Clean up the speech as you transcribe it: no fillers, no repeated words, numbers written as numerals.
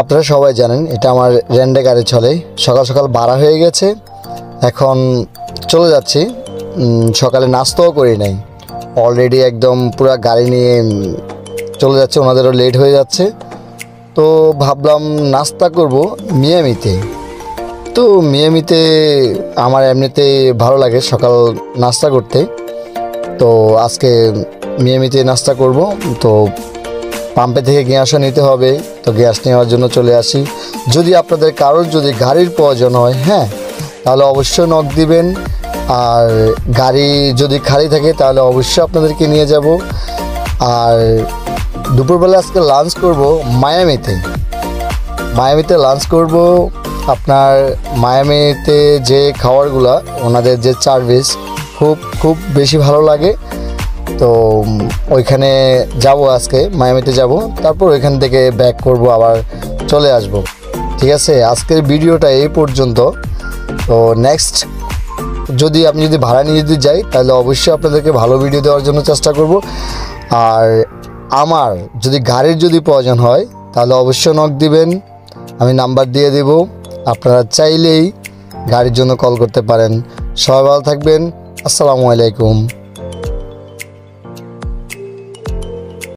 আপনারা সবাই জানেন এটা আমার রেন্টে গাড়ি চলে। সকাল সকাল বাড়া হয়ে গেছে, এখন চলে যাচ্ছি। সকালে নাস্তাও করি নাই, অলরেডি একদম পুরো গাড়ি নিয়ে চলে যাচ্ছে, ওনাদেরও লেট হয়ে যাচ্ছে। তো ভাবলাম নাস্তা করব মিয়ামিতে। তো মিয়ামিতে আমার এমনিতে ভালো লাগে সকাল নাস্তা করতে, তো আজকে মিয়ামিতে নাস্তা করব। তো পাম্পে থেকে গ্যাসও নিতে হবে, তো গ্যাস নেওয়ার জন্য চলে আসি। যদি আপনাদের কারোর যদি গাড়ির প্রয়োজন হয়, হ্যাঁ, তাহলে অবশ্যই নক দিবেন। আর গাড়ি যদি খালি থাকে তাহলে অবশ্যই আপনাদেরকে নিয়ে যাব। আর দুপুরবেলা আজকে লাঞ্চ করব মায়ামিতে লাঞ্চ করব। আপনার মায়ামিতে যে খাবারগুলো, ওনাদের যে সার্ভিস খুব বেশি ভালো লাগে। তো ওইখানে যাব, আজকে মায়ামিতে যাব, তারপর ওইখান থেকে ব্যাক করব, আবার চলে আসব। ঠিক আছে, আজকের ভিডিওটা এই পর্যন্ত। তো নেক্সট আপনি যদি ভাড়া নিয়ে যদি যাই, তাহলে অবশ্যই আপনাদেরকে ভালো ভিডিও দেওয়ার জন্য চেষ্টা করব। আর আমার যদি গাড়ির যদি প্রয়োজন হয়, তাহলে অবশ্যই নক দিবেন, আমি নাম্বার দিয়ে দেব। আপনারা চাইলেই গাড়ির জন্য কল করতে পারেন। সবাই ভালো থাকবেন। আসসালামু আলাইকুম।